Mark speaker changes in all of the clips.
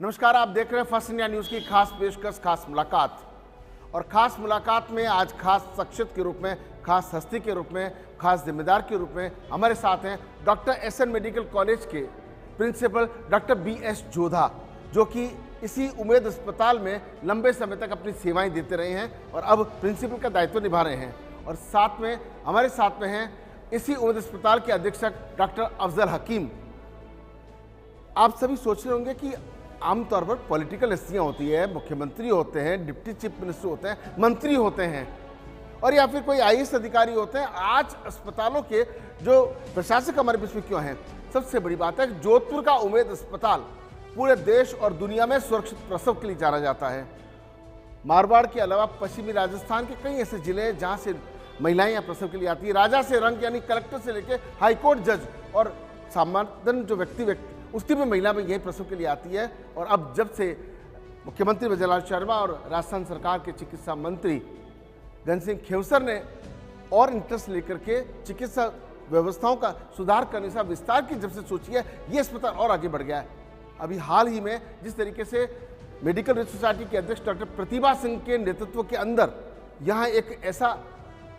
Speaker 1: नमस्कार, आप देख रहे हैं फर्स्ट इंडिया न्यूज़ की खास पेशकश खास मुलाकात। और खास मुलाकात में आज खास शख्सियत के रूप में, खास हस्ती के रूप में, खास जिम्मेदार के रूप में हमारे साथ हैं डॉक्टर एसएन मेडिकल कॉलेज के प्रिंसिपल डॉक्टर बीएस जोधा, जो कि इसी उम्मेद अस्पताल में लंबे समय तक अपनी सेवाएं देते रहे हैं और अब प्रिंसिपल का दायित्व निभा रहे हैं। और साथ में हमारे साथ में हैं इसी उम्मेद अस्पताल के अधीक्षक डॉक्टर अफजल हकीम। आप सभी सोच रहे होंगे कि आमतौर पर पॉलिटिकल हस्तियाँ होती है, मुख्यमंत्री होते हैं, डिप्टी चीफ मिनिस्टर होते हैं, मंत्री होते हैं और या फिर कोई आईएएस अधिकारी होते हैं। आज अस्पतालों के जो प्रशासक हमारे बीच में क्यों हैं? सबसे बड़ी बात है कि जोधपुर का उम्मेद अस्पताल पूरे देश और दुनिया में सुरक्षित प्रसव के लिए जाना जाता है। मारवाड़ के अलावा पश्चिमी राजस्थान के कई ऐसे जिले हैं जहाँ से महिलाएं यहाँ प्रसव के लिए आती है। राजा से रंग यानी कलेक्टर से लेकर हाईकोर्ट जज और सामान्य जो व्यक्ति उसकी भी महिला में यही प्रसव के लिए आती है। और अब जब से मुख्यमंत्री भजनलाल शर्मा और राजस्थान सरकार के चिकित्सा मंत्री घनसिंह खेवसर ने और इंटरेस्ट लेकर के चिकित्सा व्यवस्थाओं का सुधार करने से विस्तार की जब से सोची है, ये अस्पताल और आगे बढ़ गया है। अभी हाल ही में जिस तरीके से मेडिकल रिसर्च सोसाइटी के अध्यक्ष डॉक्टर प्रतिभा सिंह के नेतृत्व के अंदर यहाँ एक ऐसा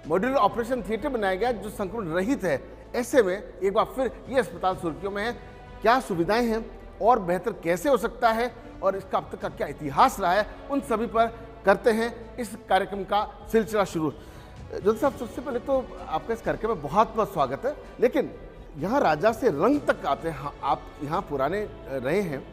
Speaker 1: मॉड्यूलर ऑपरेशन थिएटर बनाया गया जो संक्रमण रहित है, ऐसे में एक बार फिर ये अस्पताल सुर्खियों में है। क्या सुविधाएं हैं और बेहतर कैसे हो सकता है और इसका अब तक का क्या इतिहास रहा है, उन सभी पर करते हैं इस कार्यक्रम का सिलसिला शुरू। जोधा साहब, सबसे पहले तो आपका इस कार्यक्रम में बहुत बहुत स्वागत है। लेकिन यहाँ राजा से रंग तक आते हैं, आप यहाँ पुराने रहे हैं,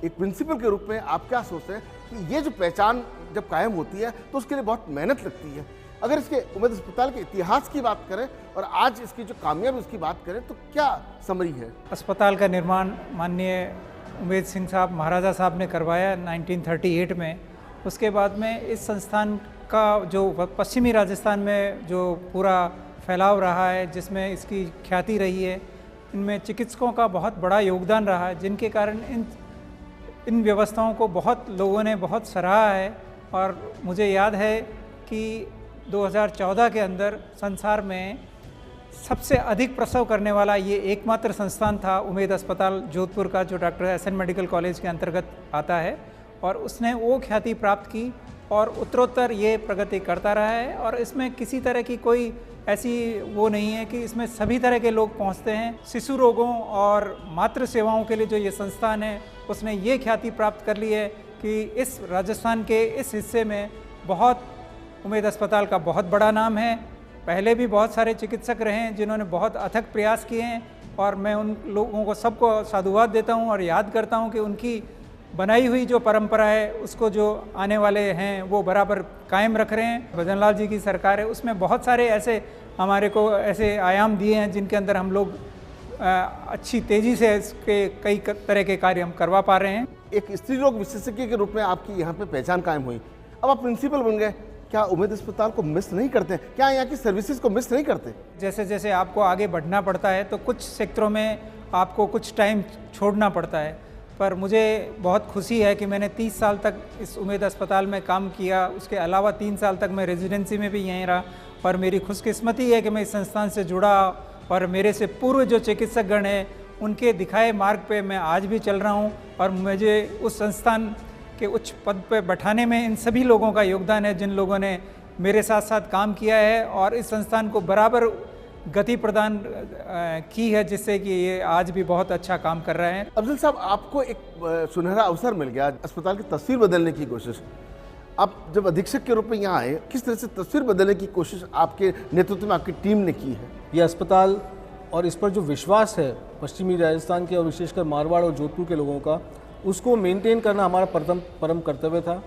Speaker 1: एक प्रिंसिपल के रूप में आप क्या सोचते हैं कि ये जो पहचान जब कायम होती है तो उसके लिए बहुत मेहनत लगती है। अगर इसके उम्मेद अस्पताल के इतिहास की बात करें और आज इसकी जो कामयाबी उसकी बात करें तो क्या समरी है?
Speaker 2: अस्पताल का निर्माण माननीय उमेद सिंह साहब महाराजा साहब ने करवाया 1938 में। उसके बाद में इस संस्थान का जो पश्चिमी राजस्थान में जो पूरा फैलाव रहा है, जिसमें इसकी ख्याति रही है, इनमें चिकित्सकों का बहुत बड़ा योगदान रहा है, जिनके कारण इन व्यवस्थाओं को बहुत लोगों ने बहुत सराहा है। और मुझे याद है कि 2014 के अंदर संसार में सबसे अधिक प्रसव करने वाला ये एकमात्र संस्थान था उम्मेद अस्पताल जोधपुर का, जो डॉक्टर एसएन मेडिकल कॉलेज के अंतर्गत आता है। और उसने वो ख्याति प्राप्त की और उत्तरोत्तर ये प्रगति करता रहा है। और इसमें किसी तरह की कोई ऐसी वो नहीं है कि इसमें सभी तरह के लोग पहुंचते हैं। शिशु रोगों और मातृ सेवाओं के लिए जो ये संस्थान है, उसने ये ख्याति प्राप्त कर ली है कि इस राजस्थान के इस हिस्से में बहुत उम्मेद अस्पताल का बहुत बड़ा नाम है। पहले भी बहुत सारे चिकित्सक रहे हैं जिन्होंने बहुत अथक प्रयास किए हैं और मैं उन लोगों को सबको साधुवाद देता हूं और याद करता हूं कि उनकी बनाई हुई जो परंपरा है उसको जो आने वाले हैं वो बराबर कायम रख रहे हैं। भजनलाल जी की सरकार है, उसमें बहुत सारे ऐसे हमारे को ऐसे आयाम दिए हैं जिनके अंदर हम लोग अच्छी तेज़ी से इसके कई तरह के कार्य हम करवा पा रहे हैं।
Speaker 1: एक स्त्री रोग विशेषज्ञ के रूप में आपकी यहाँ पे पहचान कायम हुई, अब आप प्रिंसिपल बन गए, क्या उम्मेद अस्पताल को मिस नहीं करते? क्या यहाँ की सर्विसेज को मिस नहीं करते?
Speaker 2: जैसे जैसे आपको आगे बढ़ना पड़ता है तो कुछ सेक्टरों में आपको कुछ टाइम छोड़ना पड़ता है, पर मुझे बहुत खुशी है कि मैंने 30 साल तक इस उम्मेद अस्पताल में काम किया। उसके अलावा 3 साल तक मैं रेजिडेंसी में भी यहीं रहा और मेरी खुशकिस्मती है कि मैं इस संस्थान से जुड़ा और मेरे से पूर्व जो चिकित्सकगण हैं उनके दिखाए मार्ग पे मैं आज भी चल रहा हूँ। और मुझे उस संस्थान के उच्च पद पर बैठाने में इन सभी लोगों का योगदान है जिन लोगों ने मेरे साथ साथ काम किया है और इस संस्थान को बराबर गति प्रदान की है, जिससे कि ये आज भी बहुत अच्छा काम कर रहे हैं।
Speaker 1: अफजल साहब, आपको एक सुनहरा अवसर मिल गया अस्पताल की तस्वीर बदलने की कोशिश। आप जब अधीक्षक के रूप में यहाँ आए, किस तरह से तस्वीर बदलने की कोशिश आपके नेतृत्व में आपकी टीम ने की है?
Speaker 3: ये अस्पताल और इस पर जो विश्वास है पश्चिमी राजस्थान के और विशेषकर मारवाड़ और जोधपुर के लोगों का, उसको मेंटेन करना हमारा परम कर्तव्य था।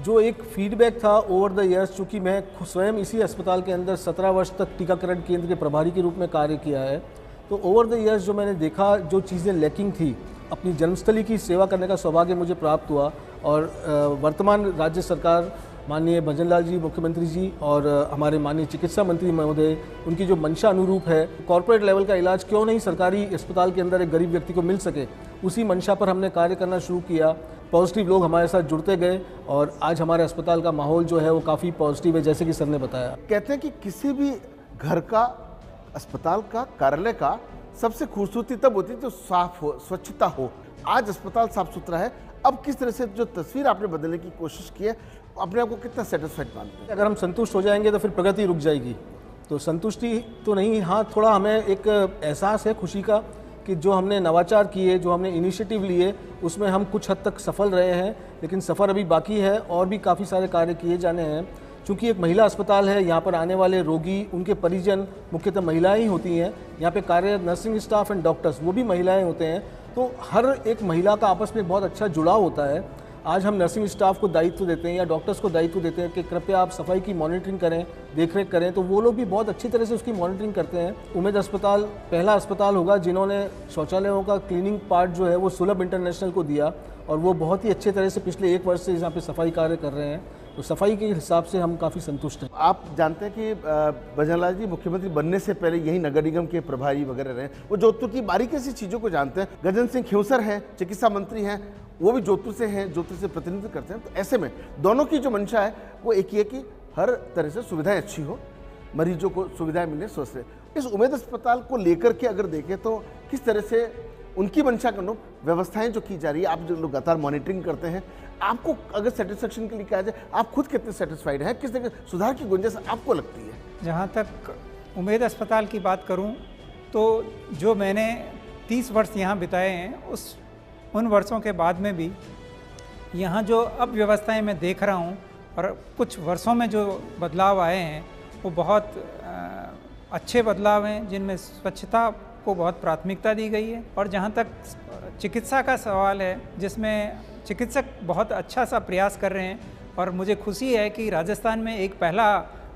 Speaker 3: जो एक फीडबैक था ओवर द ईयर्स, चूँकि मैं स्वयं इसी अस्पताल के अंदर 17 वर्ष तक टीकाकरण केंद्र के प्रभारी के रूप में कार्य किया है, तो ओवर द ईयर्स जो मैंने देखा, जो चीज़ें लैकिंग थी, अपनी जन्मस्थली की सेवा करने का सौभाग्य मुझे प्राप्त हुआ। और वर्तमान राज्य सरकार माननीय भजनलाल जी मुख्यमंत्री जी और हमारे माननीय चिकित्सा मंत्री महोदय, उनकी जो मंशा अनुरूप है, कॉर्पोरेट लेवल का इलाज क्यों नहीं सरकारी अस्पताल के अंदर एक गरीब व्यक्ति को मिल सके, उसी मंशा पर हमने कार्य करना शुरू किया। पॉजिटिव लोग हमारे साथ जुड़ते गए और आज हमारे अस्पताल का माहौल जो है वो काफ़ी पॉजिटिव है, जैसे कि सर ने बताया।
Speaker 1: कहते हैं कि किसी भी घर का, अस्पताल का, कार्यालय का सबसे खूबसूरती तब होती है जो साफ हो, स्वच्छता हो। आज अस्पताल साफ सुथरा है, अब किस तरह से जो तस्वीर आपने बदलने की कोशिश की है, अपने आप को कितना सेटिस्फाइड मानते हैं?
Speaker 3: अगर हम संतुष्ट हो जाएंगे तो फिर प्रगति रुक जाएगी। तो संतुष्टि तो नहीं, हाँ थोड़ा हमें एक एहसास है खुशी का कि जो हमने नवाचार किए, जो हमने इनिशिएटिव लिए, उसमें हम कुछ हद तक सफल रहे हैं, लेकिन सफ़र अभी बाकी है और भी काफ़ी सारे कार्य किए जाने हैं। चूँकि एक महिला अस्पताल है, यहाँ पर आने वाले रोगी, उनके परिजन मुख्यतः महिलाएं ही होती हैं। यहाँ पे कार्यरत नर्सिंग स्टाफ एंड डॉक्टर्स वो भी महिलाएं होते हैं, तो हर एक महिला का आपस में बहुत अच्छा जुड़ाव होता है। आज हम नर्सिंग स्टाफ को दायित्व देते हैं या डॉक्टर्स को दायित्व देते हैं कि कृपया आप सफाई की मॉनिटरिंग करें, देखरेख करें, तो वो लोग भी बहुत अच्छी तरह से उसकी मॉनिटरिंग करते हैं। उमेद अस्पताल पहला अस्पताल होगा जिन्होंने शौचालयों का क्लीनिंग पार्ट जो है वो सुलभ इंटरनेशनल को दिया, और वो बहुत ही अच्छे तरह से पिछले 1 वर्ष से यहाँ पे सफाई कार्य कर रहे हैं। तो सफाई के हिसाब से हम काफ़ी संतुष्ट हैं।
Speaker 1: आप जानते हैं कि भजनलाल जी मुख्यमंत्री बनने से पहले यही नगर निगम के प्रभारी वगैरह रहे, वो जोधपुर की बारीकी सी चीज़ों को जानते हैं। गजेंद्र सिंह खींवसर हैं, चिकित्सा मंत्री हैं, वो भी जोधपुर से हैं, जोधपुर से प्रतिनिधित्व करते हैं। तो ऐसे में दोनों की जो मंशा है वो एक ही है कि हर तरह से सुविधाएं अच्छी हो, मरीजों को सुविधाएं मिले, स्वस्थ रहे। इस उमेद अस्पताल को लेकर के अगर देखें तो किस तरह से उनकी मंशा के अनुरूप व्यवस्थाएं जो की जा रही है, आप जो लगातार मॉनिटरिंग करते हैं, आपको अगर सेटिस्फेक्शन के लिए कहा जाए, आप खुद कितने सेटिस्फाइड हैं, किस तरह के सुधार की गुंजाइश आपको लगती है?
Speaker 2: जहाँ तक उमेद अस्पताल की बात करूँ तो जो मैंने 30 वर्ष यहाँ बिताए हैं, उन वर्षों के बाद में भी यहाँ जो अब व्यवस्थाएं मैं देख रहा हूँ और कुछ वर्षों में जो बदलाव आए हैं वो बहुत अच्छे बदलाव हैं, जिनमें स्वच्छता को बहुत प्राथमिकता दी गई है। और जहाँ तक चिकित्सा का सवाल है, जिसमें चिकित्सक बहुत अच्छा सा प्रयास कर रहे हैं, और मुझे खुशी है कि राजस्थान में एक पहला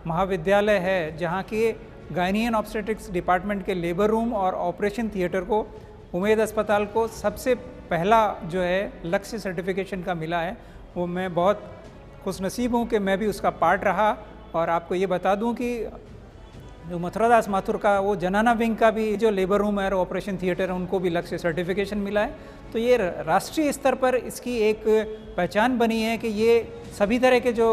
Speaker 2: महाविद्यालय है जहाँ के गायनी एंड ऑब्स्टेट्रिक्स डिपार्टमेंट के लेबर रूम और ऑपरेशन थिएटर को उमेद अस्पताल को सबसे पहला जो है लक्ष्य सर्टिफिकेशन का मिला है। वो मैं बहुत खुशनसीब हूँ कि मैं भी उसका पार्ट रहा। और आपको ये बता दूँ कि जो मथुरादास माथुर का वो जनाना विंग का भी जो लेबर रूम है और ऑपरेशन थिएटर है, उनको भी लक्ष्य सर्टिफिकेशन मिला है। तो ये राष्ट्रीय स्तर पर इसकी एक पहचान बनी है कि ये सभी तरह के जो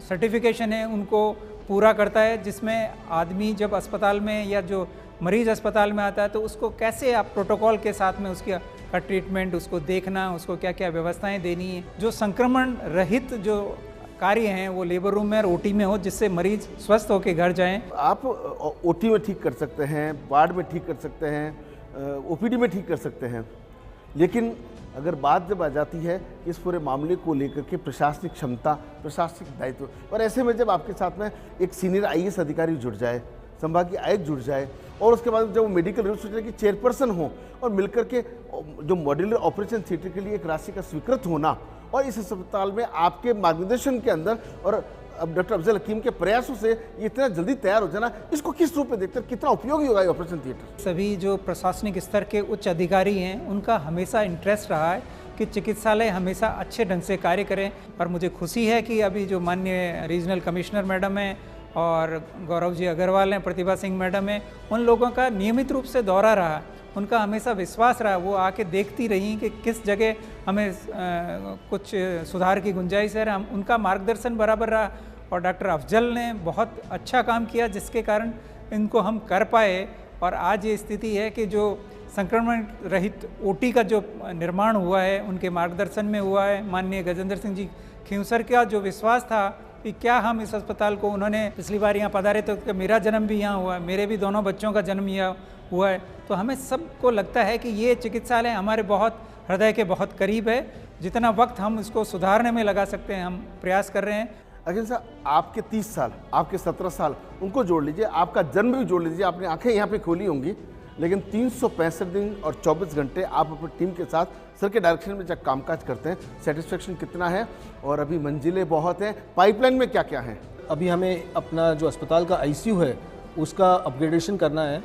Speaker 2: सर्टिफिकेशन है उनको पूरा करता है, जिसमें आदमी जब अस्पताल में या जो मरीज अस्पताल में आता है तो उसको कैसे आप प्रोटोकॉल के साथ में उसका ट्रीटमेंट, उसको देखना, उसको क्या क्या व्यवस्थाएं देनी है, जो संक्रमण रहित जो कार्य हैं वो लेबर रूम में और ओटी में हो, जिससे मरीज स्वस्थ होकर घर जाएं।
Speaker 1: आप ओटी में ठीक कर सकते हैं, वार्ड में ठीक कर सकते हैं, ओपीडी में ठीक कर सकते हैं, लेकिन अगर बात जब आ जाती है कि इस पूरे मामले को लेकर के प्रशासनिक क्षमता, प्रशासनिक दायित्व, और ऐसे में जब आपके साथ में एक सीनियर आईएएस अधिकारी जुड़ जाए, संभागीय आयुक्त जुड़ जाए, और उसके बाद जब वो मेडिकल रिसर्च की चेयरपर्सन हो और मिलकर के जो मॉड्यूलर ऑपरेशन थिएटर के लिए एक राशि का स्वीकृत होना, और इस अस्पताल में आपके मार्गदर्शन के अंदर और अब डॉक्टर अफजल हकीम के प्रयासों से ये इतना जल्दी तैयार हो जाना, इसको किस रूप में देखकर कितना उपयोगी होगा ये ऑपरेशन थिएटर?
Speaker 2: सभी जो प्रशासनिक स्तर के उच्च अधिकारी हैं उनका हमेशा इंटरेस्ट रहा है कि चिकित्सालय हमेशा अच्छे ढंग से कार्य करें। और मुझे खुशी है कि अभी जो माननीय रीजनल कमिश्नर मैडम हैं और गौरव जी अग्रवाल हैं, प्रतिभा सिंह मैडम हैं, उन लोगों का नियमित रूप से दौरा रहा। उनका हमेशा विश्वास रहा, वो आके देखती रही कि किस जगह हमें कुछ सुधार की गुंजाइश है, हम उनका मार्गदर्शन बराबर रहा। और डॉक्टर अफजल ने बहुत अच्छा काम किया, जिसके कारण इनको हम कर पाए। और आज ये स्थिति है कि जो संक्रमण रहित ओटी का जो निर्माण हुआ है उनके मार्गदर्शन में हुआ है। माननीय गजेंद्र सिंह जी खींवसर का जो विश्वास था कि क्या हम इस अस्पताल को, उन्होंने पिछली बार यहाँ पधारे तो मेरा जन्म भी यहाँ हुआ है, मेरे भी दोनों बच्चों का जन्म यहाँ हुआ है, तो हमें सबको लगता है कि ये चिकित्सालय हमारे बहुत हृदय के बहुत करीब है। जितना वक्त हम इसको सुधारने में लगा सकते हैं हम प्रयास कर रहे हैं।
Speaker 1: अखिल साहब, आपके 30 साल, आपके 17 साल, उनको जोड़ लीजिए, आपका जन्म भी जोड़ लीजिए, आपने आंखें यहाँ पे खोली होंगी, लेकिन 365 दिन और 24 घंटे आप अपनी टीम के साथ सर के डायरेक्शन में जब कामकाज करते हैं, सेटिस्फेक्शन कितना है? और अभी मंजिलें बहुत हैं, पाइपलाइन में क्या क्या है?
Speaker 3: अभी हमें अपना जो अस्पताल का आईसीयू है उसका अपग्रेडेशन करना है।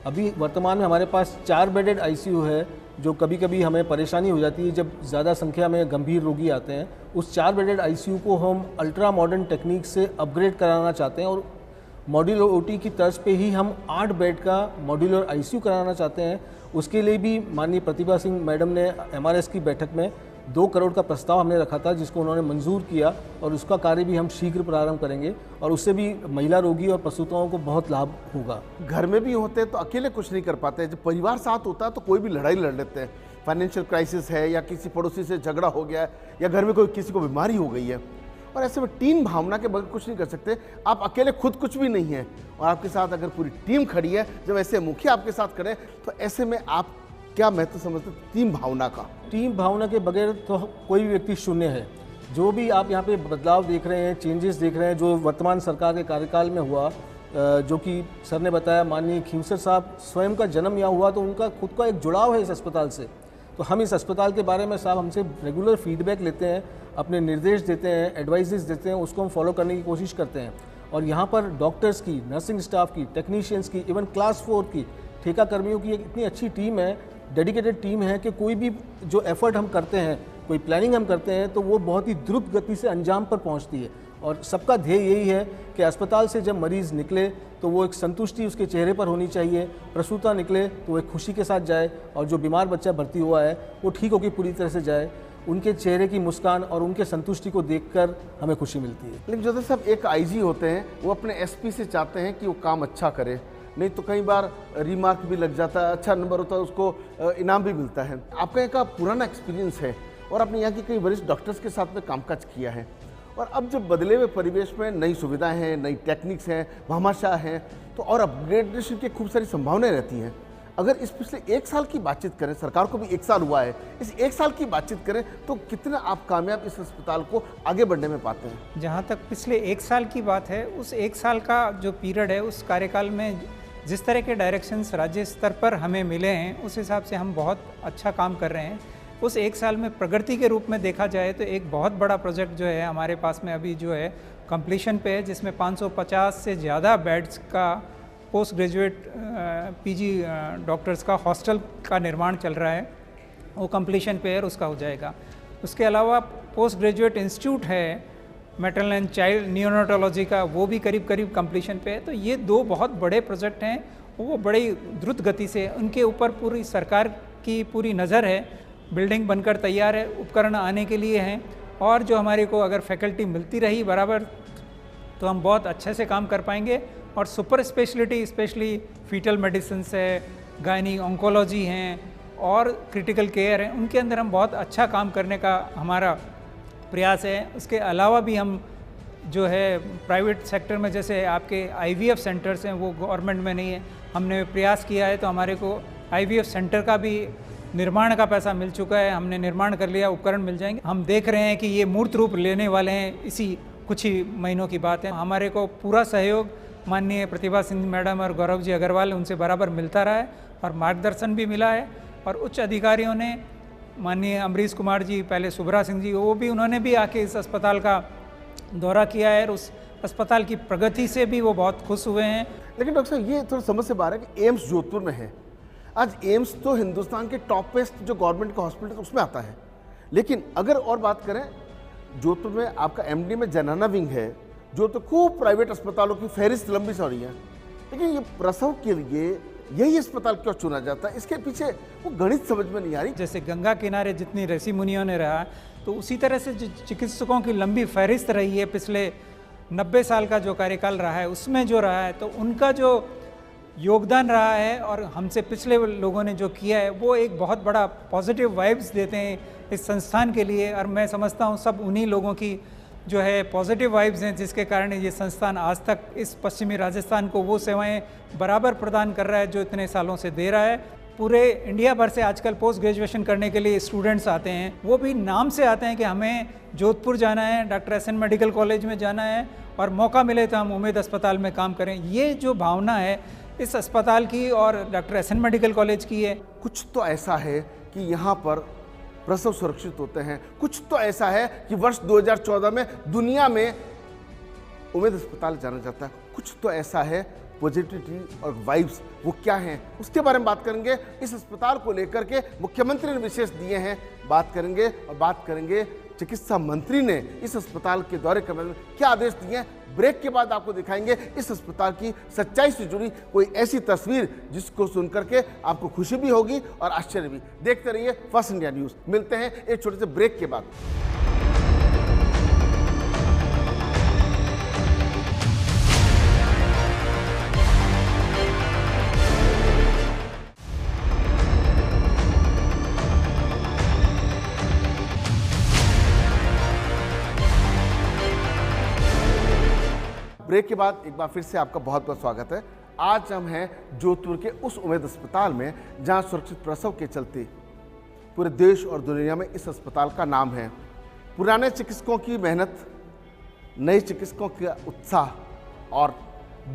Speaker 3: अभी वर्तमान में हमारे पास 4 बेडेड आईसीयू है, जो कभी कभी हमें परेशानी हो जाती है जब ज़्यादा संख्या में गंभीर रोगी आते हैं। उस 4 बेडेड आईसीयू को हम अल्ट्रा मॉडर्न टेक्निक से अपग्रेड कराना चाहते हैं, और मॉड्यूलर ओटी की तर्ज पे ही हम 8 बेड का मॉड्यूलर आईसीयू कराना चाहते हैं। उसके लिए भी माननीय प्रतिभा सिंह मैडम ने एमआरएस की बैठक में 2 करोड़ का प्रस्ताव हमने रखा था, जिसको उन्होंने मंजूर किया, और उसका कार्य भी हम शीघ्र प्रारंभ करेंगे, और उससे भी महिला रोगी और प्रसूताओं को बहुत लाभ होगा।
Speaker 1: घर में भी होते हैं तो अकेले कुछ नहीं कर पाते, जब परिवार साथ होता है तो कोई भी लड़ाई लड़ लेते हैं, फाइनेंशियल क्राइसिस है या किसी पड़ोसी से झगड़ा हो गया है या घर में कोई किसी को बीमारी हो गई है, और ऐसे में टीम भावना के बगैर कुछ नहीं कर सकते। आप अकेले खुद कुछ भी नहीं है, और आपके साथ अगर पूरी टीम खड़ी है, जब ऐसे मुखिया आपके साथ खड़े, तो ऐसे में आप क्या महत्व समझते टीम भावना का?
Speaker 3: टीम भावना के बगैर तो कोई भी व्यक्ति शून्य है। जो भी आप यहाँ पे बदलाव देख रहे हैं, चेंजेस देख रहे हैं, जो वर्तमान सरकार के कार्यकाल में हुआ, जो कि सर ने बताया, माननीय खींवसर साहब स्वयं का जन्म यहाँ हुआ तो उनका खुद का एक जुड़ाव है इस अस्पताल से। तो हम इस अस्पताल के बारे में साहब हमसे रेगुलर फीडबैक लेते हैं, अपने निर्देश देते हैं, एडवाइजेस देते हैं, उसको हम फॉलो करने की कोशिश करते हैं। और यहाँ पर डॉक्टर्स की, नर्सिंग स्टाफ की, टेक्नीशियंस की, इवन क्लास 4 की, ठेका कर्मियों की एक इतनी अच्छी टीम है, डेडिकेटेड टीम है कि कोई भी जो एफर्ट हम करते हैं, कोई प्लानिंग हम करते हैं, तो वो बहुत ही द्रुत गति से अंजाम पर पहुंचती है। और सबका ध्येय यही है कि अस्पताल से जब मरीज़ निकले तो वो एक संतुष्टि उसके चेहरे पर होनी चाहिए, प्रसूता निकले तो वो एक खुशी के साथ जाए, और जो बीमार बच्चा भर्ती हुआ है वो ठीक होकर पूरी तरह से जाए। उनके चेहरे की मुस्कान और उनके संतुष्टि को देखकर हमें खुशी मिलती है।
Speaker 1: लेकिन जोधे साहब, एक आईजी होते हैं, वो अपने एसपी से चाहते हैं कि वो काम अच्छा करे, नहीं तो कई बार रिमार्क भी लग जाता है, अच्छा नंबर होता है, उसको इनाम भी मिलता है। आपका एक पुराना एक्सपीरियंस है और आपने यहाँ की कई वरिष्ठ डॉक्टर्स के साथ में कामकाज किया है, और अब जब बदले हुए परिवेश में नई सुविधाएं हैं, नई टेक्निक्स हैं, भामाशाह हैं, तो और अपग्रेडेशन की खूब सारी संभावनाएं रहती हैं। अगर इस पिछले 1 साल की बातचीत करें, सरकार को भी 1 साल हुआ है, इस 1 साल की बातचीत करें तो कितना आप कामयाब इस अस्पताल को आगे बढ़ने में पाते हैं?
Speaker 2: जहाँ तक पिछले 1 साल की बात है, उस 1 साल का जो पीरियड है, उस कार्यकाल में जिस तरह के डायरेक्शंस राज्य स्तर पर हमें मिले हैं, उस हिसाब से हम बहुत अच्छा काम कर रहे हैं। उस 1 साल में प्रगति के रूप में देखा जाए तो एक बहुत बड़ा प्रोजेक्ट जो है हमारे पास में अभी जो है कंप्लीशन पे है, जिसमें 550 से ज़्यादा बेड्स का पोस्ट ग्रेजुएट पीजी डॉक्टर्स का हॉस्टल का निर्माण चल रहा है, वो कंप्लीशन पे है और उसका हो जाएगा। उसके अलावा पोस्ट ग्रेजुएट इंस्टीट्यूट है मैटरनल एंड चाइल्ड नियोनेटोलॉजी का, वो भी करीब करीब कंप्लीशन पे है। तो ये 2 बहुत बड़े प्रोजेक्ट हैं, वो बड़ी द्रुत गति से, उनके ऊपर पूरी सरकार की पूरी नज़र है। बिल्डिंग बनकर तैयार है, उपकरण आने के लिए हैं, और जो हमारे को अगर फैकल्टी मिलती रही बराबर तो हम बहुत अच्छे से काम कर पाएंगे। और super speciality, specially fetal medicine है, गायनी ऑन्कोलॉजी हैं और क्रिटिकल केयर है, उनके अंदर हम बहुत अच्छा काम करने का हमारा प्रयास है। उसके अलावा भी हम जो है प्राइवेट सेक्टर में, जैसे आपके IVF सेंटर्स हैं, वो गवर्नमेंट में नहीं है, हमने प्रयास किया है, तो हमारे को IVF सेंटर का भी निर्माण का पैसा मिल चुका है, हमने निर्माण कर लिया, उपकरण मिल जाएंगे। हम देख रहे हैं कि ये मूर्त रूप लेने वाले हैं, इसी कुछ ही महीनों की बात है। हमारे को पूरा सहयोग माननीय प्रतिभा सिंह मैडम और गौरव जी अग्रवाल, उनसे बराबर मिलता रहा है और मार्गदर्शन भी मिला है। और उच्च अधिकारियों ने, माननीय अमरीश कुमार जी, पहले सुभरा सिंह जी, वो भी, उन्होंने भी आके इस अस्पताल का दौरा किया है और उस अस्पताल की प्रगति से भी वो बहुत खुश हुए हैं।
Speaker 1: लेकिन डॉक्टर साहब, ये थोड़ा समझ से बाहर है कि एम्स जोधपुर में है। आज एम्स तो हिंदुस्तान के टॉपेस्ट जो गवर्नमेंट का हॉस्पिटल है उसमें आता है, लेकिन अगर और बात करें, जोधपुर में आपका MD में जनाना विंग है, जो तो खूब प्राइवेट अस्पतालों की फहरिस्त लंबी सा रही है, लेकिन ये प्रसव के लिए यही अस्पताल क्यों चुना जाता है? इसके पीछे वो गणित समझ में नहीं आ रही।
Speaker 2: जैसे गंगा किनारे जितनी ऋषि मुनियों ने रहा, तो उसी तरह से चिकित्सकों की लंबी फहरिस्त रही है। पिछले 90 साल का जो कार्यकाल रहा है, उसमें जो रहा है, तो उनका जो योगदान रहा है और हमसे पिछले लोगों ने जो किया है, वो एक बहुत बड़ा पॉजिटिव वाइब्स देते हैं इस संस्थान के लिए। और मैं समझता हूँ सब उन्हीं लोगों की जो है पॉजिटिव वाइब्स हैं, जिसके कारण ये संस्थान आज तक इस पश्चिमी राजस्थान को वो सेवाएं बराबर प्रदान कर रहा है जो इतने सालों से दे रहा है। पूरे इंडिया भर से आजकल पोस्ट ग्रेजुएशन करने के लिए स्टूडेंट्स आते हैं, वो भी नाम से आते हैं कि हमें जोधपुर जाना है, डॉक्टर SN मेडिकल कॉलेज में जाना है, और मौका मिले तो हम उम्मीद अस्पताल में काम करें। ये जो भावना है इस अस्पताल की और डॉक्टर SN मेडिकल कॉलेज की है।
Speaker 1: कुछ तो ऐसा है कि यहाँ पर प्रसव सुरक्षित होते हैं, कुछ तो ऐसा है कि वर्ष 2014 में दुनिया में उम्मीद अस्पताल जाना जाता है, कुछ तो ऐसा है पॉजिटिविटी और वाइब्स, वो क्या हैं उसके बारे में बात करेंगे। इस अस्पताल को लेकर के मुख्यमंत्री ने विशेष दिए हैं, बात करेंगे। और बात करेंगे चिकित्सा मंत्री ने इस अस्पताल के दौरे करने में क्या आदेश दिए हैं। ब्रेक के बाद आपको दिखाएंगे इस अस्पताल की सच्चाई से जुड़ी कोई ऐसी तस्वीर जिसको सुनकर के आपको खुशी भी होगी और आश्चर्य भी। देखते रहिए फर्स्ट इंडिया न्यूज़। मिलते हैं एक छोटे से ब्रेक के बाद। ब्रेक के बाद एक बार फिर से आपका बहुत बहुत स्वागत है। आज हम हैं जोधपुर के उस उम्मेद अस्पताल में जहां सुरक्षित प्रसव के चलते पूरे देश और दुनिया में इस अस्पताल का नाम है। पुराने चिकित्सकों की मेहनत, नए चिकित्सकों का उत्साह और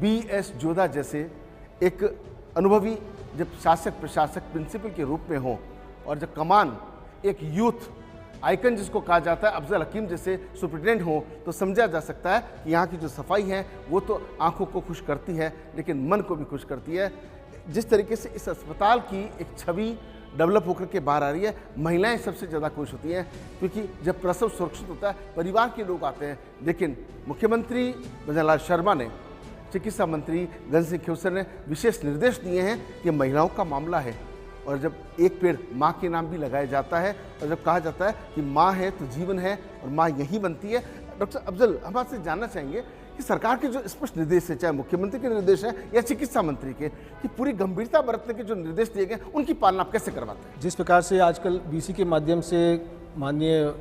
Speaker 1: BS जोधा जैसे एक अनुभवी जब शासक प्रशासक प्रिंसिपल के रूप में हो और जब कमान एक यूथ आइकन जिसको कहा जाता है अफजल हकीम जैसे सुप्रिटेंडेंट हो, तो समझा जा सकता है कि यहाँ की जो सफाई है वो तो आंखों को खुश करती है लेकिन मन को भी खुश करती है। जिस तरीके से इस अस्पताल की एक छवि डेवलप होकर के बाहर आ रही है, महिलाएं सबसे ज़्यादा खुश होती हैं क्योंकि जब प्रसव सुरक्षित होता है परिवार के लोग आते हैं। लेकिन मुख्यमंत्री भजन लाल शर्मा ने, चिकित्सा मंत्री गण सिंह खेवसर ने विशेष निर्देश दिए हैं कि महिलाओं का मामला है और जब एक पेड़ माँ के नाम भी लगाया जाता है और जब कहा जाता है कि माँ है तो जीवन है और माँ यही बनती है। डॉक्टर अफजल, हम आपसे जानना चाहेंगे कि सरकार के जो स्पष्ट निर्देश है, चाहे मुख्यमंत्री के निर्देश हैं या चिकित्सा मंत्री के, कि पूरी गंभीरता बरतने के जो निर्देश दिए गए उनकी पालना आप कैसे करवाते हैं?
Speaker 3: जिस प्रकार से आजकल BC के माध्यम से माननीय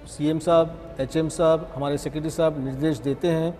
Speaker 3: CM साहब, HM साहब, हमारे सेक्रेटरी साहब निर्देश देते हैं,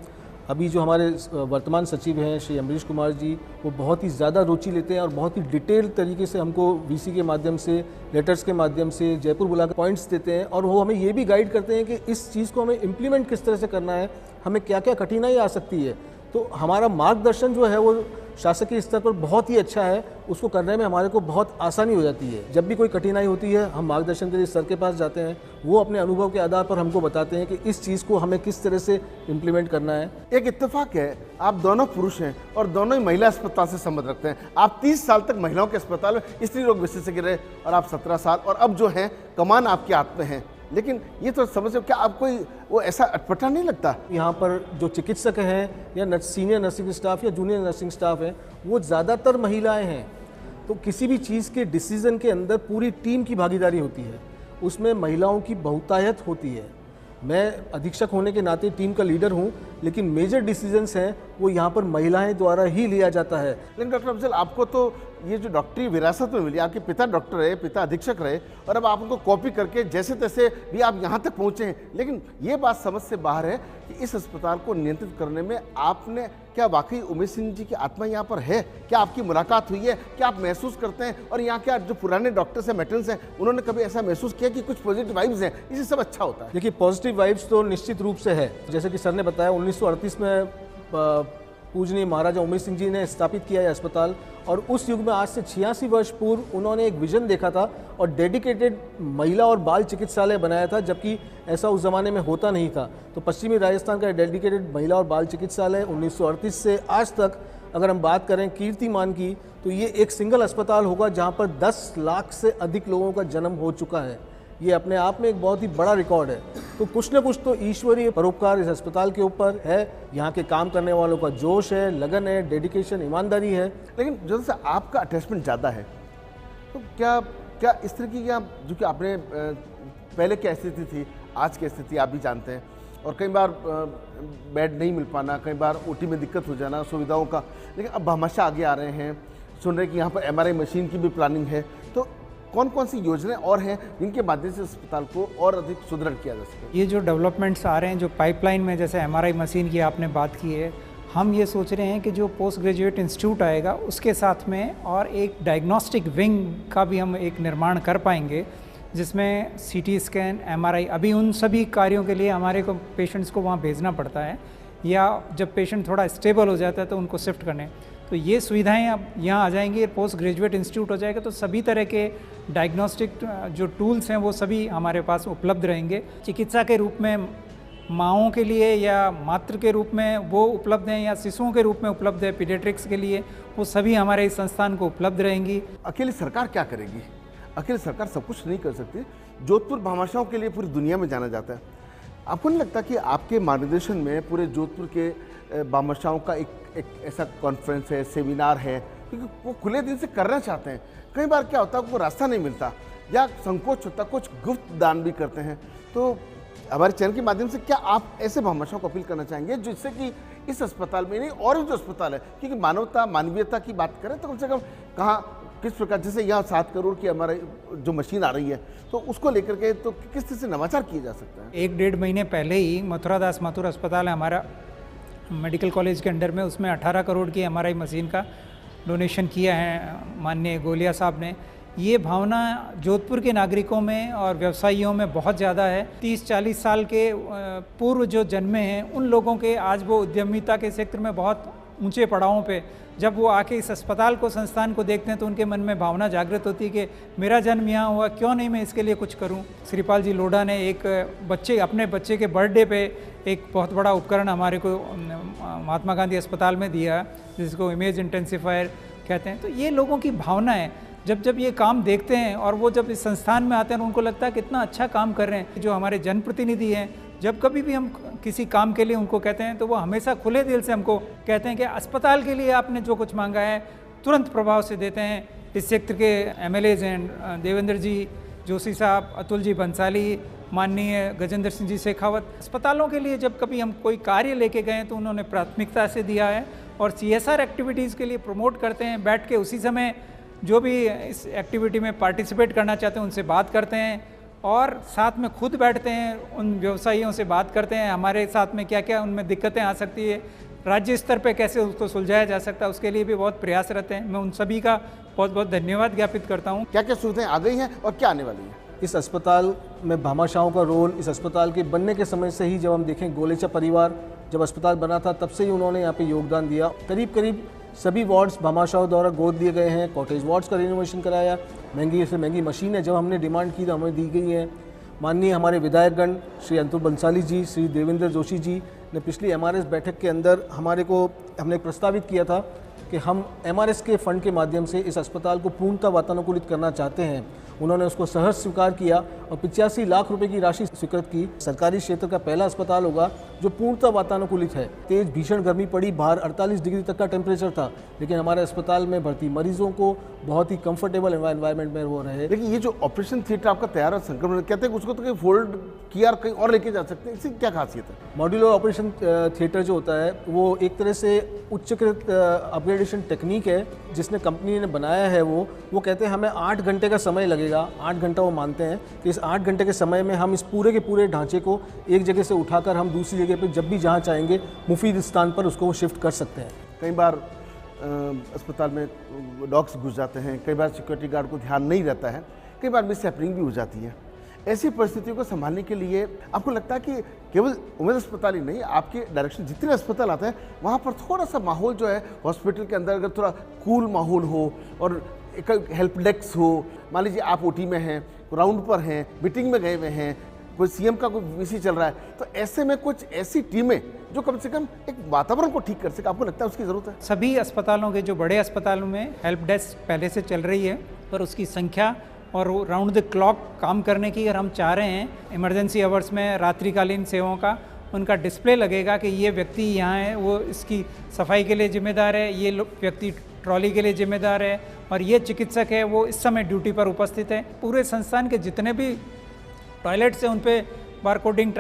Speaker 3: अभी जो हमारे वर्तमान सचिव हैं श्री अमरीश कुमार जी, वो बहुत ही ज़्यादा रुचि लेते हैं और बहुत ही डिटेल तरीके से हमको VC के माध्यम से, लेटर्स के माध्यम से जयपुर बुलाकर पॉइंट्स देते हैं और वो हमें ये भी गाइड करते हैं कि इस चीज़ को हमें इम्प्लीमेंट किस तरह से करना है, हमें क्या क्या कठिनाई आ सकती है। तो हमारा मार्गदर्शन जो है वो शासकीय स्तर पर बहुत ही अच्छा है, उसको करने में हमारे को बहुत आसानी हो जाती है। जब भी कोई कठिनाई होती है हम मार्गदर्शन के लिए सर के पास जाते हैं, वो अपने अनुभव के आधार पर हमको बताते हैं कि इस चीज़ को हमें किस तरह से इम्प्लीमेंट करना है।
Speaker 1: एक इत्तेफाक है, आप दोनों पुरुष हैं और दोनों ही महिला अस्पताल से संबंध रखते हैं। आप 30 साल तक महिलाओं के अस्पताल में स्त्री रोग विशेषज्ञ रहे और आप 17 साल और अब जो है कमान आपके हाथ में है। लेकिन ये तो समझो, क्या आपको वो ऐसा अटपटा नहीं लगता?
Speaker 3: यहाँ पर जो चिकित्सक हैं या सीनियर नर्सिंग स्टाफ या जूनियर नर्सिंग स्टाफ है वो ज़्यादातर महिलाएं हैं, तो किसी भी चीज़ के डिसीज़न के अंदर पूरी टीम की भागीदारी होती है, उसमें महिलाओं की बहुतायत होती है। मैं अधीक्षक होने के नाते टीम का लीडर हूँ, लेकिन मेजर डिसीजंस हैं वो यहाँ पर महिलाएं द्वारा ही लिया जाता है।
Speaker 1: लेकिन डॉक्टर अफजल, आपको तो ये जो डॉक्टरी विरासत में मिली, आपके पिता डॉक्टर रहे, पिता अधीक्षक रहे और अब आप उनको कॉपी करके जैसे तैसे भी आप यहाँ तक पहुँचे हैं। लेकिन ये बात समझ से बाहर है कि इस अस्पताल को नियंत्रित करने में आपने, क्या वाकई उमेश सिंह जी की आत्मा यहाँ पर है? क्या आपकी मुलाकात हुई है? क्या आप महसूस करते हैं? और यहाँ क्या जो पुराने डॉक्टर्स हैं, मेटर्स हैं, उन्होंने कभी ऐसा महसूस किया कि कुछ पॉजिटिव वाइब्स हैं, इससे सब अच्छा होता है?
Speaker 3: देखिए, पॉजिटिव वाइब्स तो निश्चित रूप से है। जैसे कि सर ने बताया 1938 में पूजनीय महाराजा उमेश सिंह जी ने स्थापित किया है अस्पताल, और उस युग में आज से 86 वर्ष पूर्व उन्होंने एक विजन देखा था और डेडिकेटेड महिला और बाल चिकित्सालय बनाया था, जबकि ऐसा उस ज़माने में होता नहीं था। तो पश्चिमी राजस्थान का डेडिकेटेड महिला और बाल चिकित्सालय 1938 से आज तक अगर हम बात करें कीर्तिमान की, तो ये एक सिंगल अस्पताल होगा जहाँ पर 10 लाख से अधिक लोगों का जन्म हो चुका है। ये अपने आप में एक बहुत ही बड़ा रिकॉर्ड है। तो कुछ न कुछ तो ईश्वरीय परोपकार इस अस्पताल के ऊपर है। यहाँ के काम करने वालों का जोश है, लगन है, डेडिकेशन, ईमानदारी है।
Speaker 1: लेकिन जैसे आपका अटैचमेंट ज़्यादा है, तो क्या इस तरह की, क्या जो कि आपने पहले क्या स्थिति थी, आज की स्थिति आप भी जानते हैं, और कई बार बेड नहीं मिल पाना, कई बार OT में दिक्कत हो जाना सुविधाओं का, लेकिन अब हमेशा आगे आ रहे हैं, सुन रहे कि यहाँ पर MRI मशीन की भी प्लानिंग है। तो कौन कौन सी योजनाएं और हैं जिनके माध्यम से अस्पताल को और अधिक सुदृढ़ किया जा सके?
Speaker 2: ये जो डेवलपमेंट्स आ रहे हैं, जो पाइपलाइन में, जैसे MRI मशीन की आपने बात की है, हम ये सोच रहे हैं कि जो पोस्ट ग्रेजुएट इंस्टीट्यूट आएगा उसके साथ में और एक डायग्नोस्टिक विंग का भी हम एक निर्माण कर पाएंगे, जिसमें CT स्कैन, MRI, अभी उन सभी कार्यों के लिए हमारे को पेशेंट्स को वहाँ भेजना पड़ता है, या जब पेशेंट थोड़ा स्टेबल हो जाता है तो उनको शिफ्ट करने। तो ये सुविधाएं अब यहाँ आ जाएंगी, पोस्ट ग्रेजुएट इंस्टीट्यूट हो जाएगा, तो सभी तरह के डायग्नोस्टिक जो टूल्स हैं वो सभी हमारे पास उपलब्ध रहेंगे। चिकित्सा के रूप में माँओं के लिए या मातृ के रूप में वो उपलब्ध हैं, या शिशुओं के रूप में उपलब्ध है पीडियाट्रिक्स के लिए, वो सभी हमारे इस संस्थान को उपलब्ध रहेंगी।
Speaker 1: अकेली सरकार क्या करेगी? अकेली सरकार सब कुछ नहीं कर सकती। जोधपुर भामाशाहों के लिए पूरी दुनिया में जाना जाता है। आपको नहीं लगता कि आपके मार्गदर्शन में पूरे जोधपुर के भामाशाहों का एक ऐसा कॉन्फ्रेंस है, सेमिनार है, क्योंकि वो खुले दिल से करना चाहते हैं। कई बार क्या होता है, वो रास्ता नहीं मिलता या संकोच होता, कुछ गुप्त दान भी करते हैं। तो हमारे चैनल के माध्यम से क्या आप ऐसे भामाशाहों को अपील करना चाहेंगे जिससे कि इस अस्पताल में नहीं और भी जो अस्पताल है, क्योंकि मानवता, मानवीयता की बात करें तो कम से कम कहाँ किस प्रकार, जैसे यहाँ 7 करोड़ की हमारे जो मशीन आ रही है, तो उसको लेकर के तो किस तरह से नवाचार किए जा सकते हैं?
Speaker 2: 1-1.5 महीने पहले ही मथुरादास माथुर अस्पताल है हमारा, मेडिकल कॉलेज के अंडर में, उसमें 18 करोड़ की MRI मशीन का डोनेशन किया है माननीय गोलिया साहब ने। ये भावना जोधपुर के नागरिकों में और व्यवसायियों में बहुत ज़्यादा है। 30-40 साल के पूर्व जो जन्मे हैं उन लोगों के आज वो उद्यमिता के क्षेत्र में बहुत ऊंचे पड़ावों पे जब वो आके इस अस्पताल को, संस्थान को देखते हैं तो उनके मन में भावना जागृत होती है कि मेरा जन्म यहाँ हुआ, क्यों नहीं मैं इसके लिए कुछ करूँ। श्रीपाल जी लोढ़ा ने एक अपने बच्चे के बर्थडे पे एक बहुत बड़ा उपकरण हमारे को महात्मा गांधी अस्पताल में दिया, जिसको इमेज इंटेंसिफायर कहते हैं। तो ये लोगों की भावना है। जब ये काम देखते हैं और वो जब इस संस्थान में आते हैं उनको लगता है कितना अच्छा काम कर रहे हैं। जो हमारे जनप्रतिनिधि हैं, जब कभी भी हम किसी काम के लिए उनको कहते हैं तो वो हमेशा खुले दिल से हमको कहते हैं कि अस्पताल के लिए आपने जो कुछ मांगा है तुरंत प्रभाव से देते हैं। इस क्षेत्र के MLAs हैं देवेंद्र जी जोशी साहब, अतुल जी बंसाली, माननीय गजेंद्र सिंह जी शेखावत। अस्पतालों के लिए जब कभी हम कोई कार्य लेके गए तो उन्होंने प्राथमिकता से दिया है और CSR एक्टिविटीज़ के लिए प्रमोट करते हैं। बैठ के उसी समय जो भी इस एक्टिविटी में पार्टिसिपेट करना चाहते हैं उनसे बात करते हैं और साथ में खुद बैठते हैं, उन व्यवसायियों से बात करते हैं हमारे साथ में क्या क्या उनमें दिक्कतें आ सकती है, राज्य स्तर पे कैसे उसको सुलझाया जा सकता है, उसके लिए भी बहुत प्रयास रहते हैं। मैं उन सभी का बहुत बहुत धन्यवाद ज्ञापित करता हूँ।
Speaker 1: क्या क्या सुविधाएं आ गई हैं और क्या आने वाली है?
Speaker 3: इस अस्पताल में भामाशाहों का रोल इस अस्पताल के बनने के समय से ही, जब हम देखें गोलेचा परिवार जब अस्पताल बना था तब से ही उन्होंने यहाँ पे योगदान दिया। करीब करीब सभी वार्ड्स भामाशाहों द्वारा गोद लिए गए हैं। कॉटेज वार्ड्स का रिनोवेशन कराया, महंगी से महंगी मशीनें जब हमने डिमांड की तो हमें दी गई हैं। माननीय हमारे विधायकगण श्री अतुल बंसाली जी, श्री देवेंद्र जोशी जी ने पिछली MRS बैठक के अंदर हमने प्रस्तावित किया था कि हम MRS के फंड के माध्यम से इस अस्पताल को पूर्णतः वातानुकूलित करना चाहते हैं। उन्होंने उसको सहर्ष स्वीकार किया और 85 लाख रुपए की राशि स्वीकृत की। सरकारी क्षेत्र का पहला अस्पताल होगा जो पूर्णतः वातानुकूलित है। तेज भीषण गर्मी पड़ी, बाहर 48 डिग्री तक का टेम्परेचर था, लेकिन हमारे अस्पताल में भर्ती मरीजों को बहुत ही कंफर्टेबल एनवायरनमेंट में वो रहे।
Speaker 1: लेकिन ये जो ऑपरेशन थिएटर आपका तैयार है, संक्रमण कहते हैं उसको तो कहीं फोल्ड किया और कहीं और लेके जा सकते हैं, इसकी क्या खासियत है?
Speaker 3: मॉड्यूलर ऑपरेशन थिएटर जो होता है वो एक तरह से उच्चकृत अपग्रेडेशन टेक्निक है जिसने कंपनी ने बनाया है। वो कहते हैं हमें 8 घंटे का समय लगेगा। 8 घंटा वो मानते हैं कि इस 8 घंटे के समय में हम इस पूरे के पूरे ढांचे को एक जगह से उठाकर हम दूसरी जगह पे जब भी जहाँ चाहेंगे मुफीद स्थान पर उसको शिफ्ट कर सकते हैं।
Speaker 1: कई बार अस्पताल में डॉग्स घुस जाते हैं, कई बार सिक्योरिटी गार्ड को ध्यान नहीं रहता है, कई बार मिस हैपनिंग भी हो जाती है। ऐसी परिस्थितियों को संभालने के लिए आपको लगता है कि केवल उमेद अस्पताल ही नहीं, आपके डायरेक्शन जितने अस्पताल आते हैं वहाँ पर थोड़ा सा माहौल जो है हॉस्पिटल के अंदर अगर थोड़ा कूल माहौल हो और एक हेल्प डेस्क हो, मान लीजिए आप OT में हैं, राउंड पर हैं, मीटिंग में गए हुए हैं, कोई CM का कोई VC चल रहा है, तो ऐसे में कुछ ऐसी टीमें जो कम से कम एक वातावरण को ठीक कर सके, आपको लगता है उसकी ज़रूरत है?
Speaker 2: सभी अस्पतालों के जो बड़े अस्पतालों में हेल्प डेस्क पहले से चल रही है, पर उसकी संख्या और राउंड द क्लॉक काम करने की अगर हम चाह रहे हैं, इमरजेंसी आवर्स में रात्रिकालीन सेवाओं का उनका डिस्प्ले लगेगा कि ये व्यक्ति यहाँ है, वो इसकी सफाई के लिए जिम्मेदार है, ये व्यक्ति ट्रॉली के लिए जिम्मेदार है और ये चिकित्सक है वो इस समय ड्यूटी पर उपस्थित है। पूरे संस्थान के जितने भी टॉयलेट से उन पे बारकोडिंग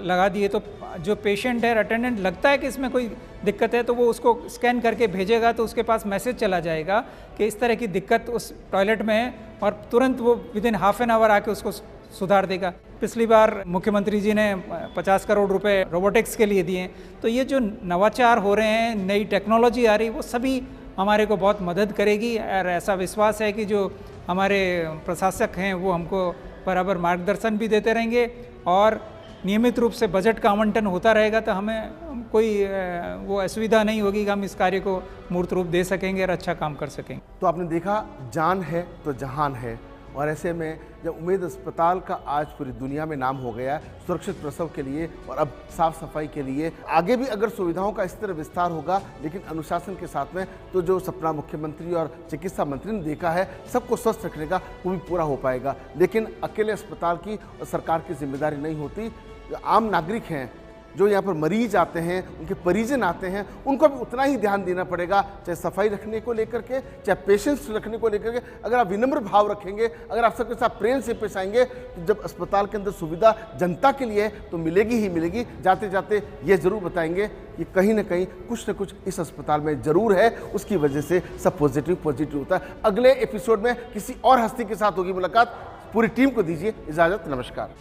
Speaker 2: लगा दिए, तो जो पेशेंट है, अटेंडेंट लगता है कि इसमें कोई दिक्कत है तो वो उसको स्कैन करके भेजेगा, तो उसके पास मैसेज चला जाएगा कि इस तरह की दिक्कत उस टॉयलेट में है और तुरंत वो विदिन हाफ एन आवर आके उसको सुधार देगा। पिछली बार मुख्यमंत्री जी ने 50 करोड़ रुपए रोबोटिक्स के लिए दिए। तो ये जो नवाचार हो रहे हैं, नई टेक्नोलॉजी आ रही, वो सभी हमारे को बहुत मदद करेगी और ऐसा विश्वास है कि जो हमारे प्रशासक हैं वो हमको बराबर मार्गदर्शन भी देते रहेंगे और नियमित रूप से बजट का आवंटन होता रहेगा, तो हमें कोई वो असुविधा नहीं होगी कि हम इस कार्य को मूर्त रूप दे सकेंगे और अच्छा काम कर सकेंगे।
Speaker 1: तो आपने देखा, जान है तो जहान है, और ऐसे में जब उमेद अस्पताल का आज पूरी दुनिया में नाम हो गया है सुरक्षित प्रसव के लिए और अब साफ सफाई के लिए, आगे भी अगर सुविधाओं का इस तरह विस्तार होगा लेकिन अनुशासन के साथ में, तो जो सपना मुख्यमंत्री और चिकित्सा मंत्री ने देखा है सबको स्वस्थ रखने का, वो भी पूरा हो पाएगा। लेकिन अकेले अस्पताल की और सरकार की जिम्मेदारी नहीं होती। जो आम नागरिक हैं, जो यहाँ पर मरीज आते हैं, उनके परिजन आते हैं, उनको भी उतना ही ध्यान देना पड़ेगा, चाहे सफाई रखने को लेकर के, चाहे पेशेंस रखने को लेकर के। अगर आप विनम्र भाव रखेंगे, अगर आप सबके साथ प्रेम से पेश आएंगे, तो जब अस्पताल के अंदर सुविधा जनता के लिए तो मिलेगी ही मिलेगी। जाते जाते ये जरूर बताएंगे कि कहीं ना कहीं कुछ न कुछ इस अस्पताल में जरूर है, उसकी वजह से सब पॉजिटिव होता है। अगले एपिसोड में किसी और हस्ती के साथ होगी मुलाकात। पूरी टीम को दीजिए इजाज़त, नमस्कार।